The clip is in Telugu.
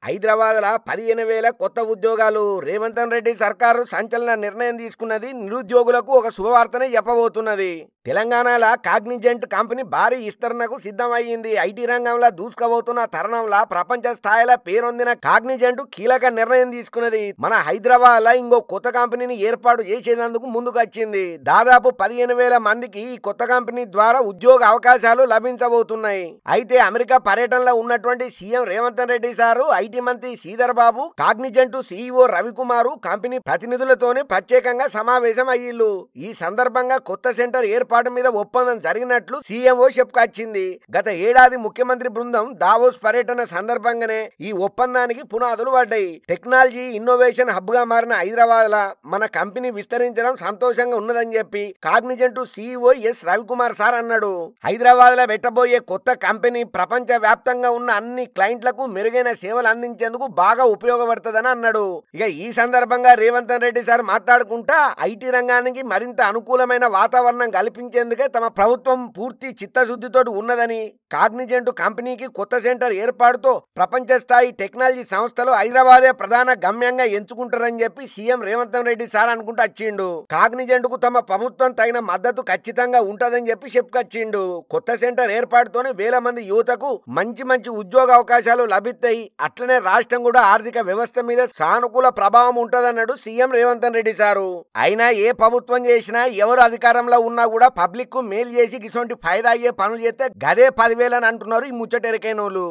హైదరాబాద్‌ల 15,000 కొత్త ఉద్యోగాలు. రేవంత్ రెడ్డి సర్కారు సంచలన నిర్ణయం తీసుకున్నది. నిరుద్యోగులకు ఒక శుభవార్తనే చెప్పబోతున్నది. తెలంగాణలో కాగ్నిజెంట్ కంపెనీ భారీ విస్తరణకు సిద్ధమయ్యింది. ఐటీ రంగంలో దూసుకుపోతున్న తరుణంలో ప్రపంచ స్థాయిలో పేరొందిన కాగ్నిజెంట్ కీలక నిర్ణయం తీసుకున్నది. మన హైదరాబాద్లో ఇంకో కొత్త కంపెనీని ఏర్పాటు చేసేందుకు ముందుకొచ్చింది. దాదాపు 15,000 మందికి ఈ కొత్త కంపెనీ ద్వారా ఉద్యోగ అవకాశాలు లభించబోతున్నాయి. అయితే అమెరికా పర్యటనలో ఉన్నటువంటి CM Revanth Reddy sir, IT మంత్రి Sridhar Babu, Cognizant CEO Ravikumar company ప్రతినిధులతోనే ప్రత్యేకంగా సమావేశం అయ్యిల్లు. ఈ సందర్భంగా కొత్త సెంటర్ ఏర్పాటు మీద ఒప్పందం జరిగినట్లు సీఎంఓ చెప్పుకొచ్చింది. గత ఏడాది ముఖ్యమంత్రి బృందం దావోస్ పర్యటన సందర్భంగానే ఈ ఒప్పందానికి పునాదులు పడ్డాయి. టెక్నాలజీ ఇన్నోవేషన్ హబ్ గా మారిన హైదరాబాద్ లా మన కంపెనీ విస్తరించడం సంతోషంగా ఉన్నదని చెప్పి Cognizant CEO yes Ravikumar sir అన్నాడు. హైదరాబాద్ లో పెట్టబోయే కొత్త కంపెనీ ప్రపంచ వ్యాప్తంగా ఉన్న అన్ని క్లయింట్లకు మెరుగైన సేవలు అందించేందుకు బాగా ఉపయోగపడుతుందని అన్నాడు. ఇక ఈ సందర్భంగా రేవంత్ రెడ్డి సార్ మాట్లాడుకుంటా ఐటీ రంగానికి మరింత అనుకూలమైన వాతావరణం కల్పించేందుకే తమ ప్రభుత్వం పూర్తి చిత్తశుద్ధితో ఉన్నదని, కాగ్నిజెంట్ కంపెనీకి కొత్త సెంటర్ ఏర్పాటుతో ప్రపంచ స్థాయి టెక్నాలజీ సంస్థలు హైదరాబాదే ప్రధాన గమ్యంగా ఎంచుకుంటారని చెప్పి సీఎం రేవంత్ రెడ్డి సార్ అనుకుంటూ వచ్చిండు. కాగ్నిజెంట్ కు తమ ప్రభుత్వం తగిన మద్దతు ఖచ్చితంగా ఉంటదని చెప్పి చెప్పుకొచ్చిండు. కొత్త సెంటర్ ఏర్పాటుతోనే వేల మంది యువతకు మంచి మంచి ఉద్యోగ అవకాశాలు లభిస్తాయి. అట్లనే రాష్ట్రం కూడా ఆర్థిక వ్యవస్థ మీద సానుకూల ప్రభావం ఉంటదన్నాడు సీఎం రేవంత్ రెడ్డి సారు. అయినా ఏ ప్రభుత్వం చేసినా, ఎవరు అధికారంలో ఉన్నా కూడా పబ్లిక్ కు మేలు చేసి ఇటువంటి ఫైదా అయ్యే పనులు చేస్తే గదే 10,000 అని అంటున్నారు ఈ ముచ్చటెరకైనోళ్ళు.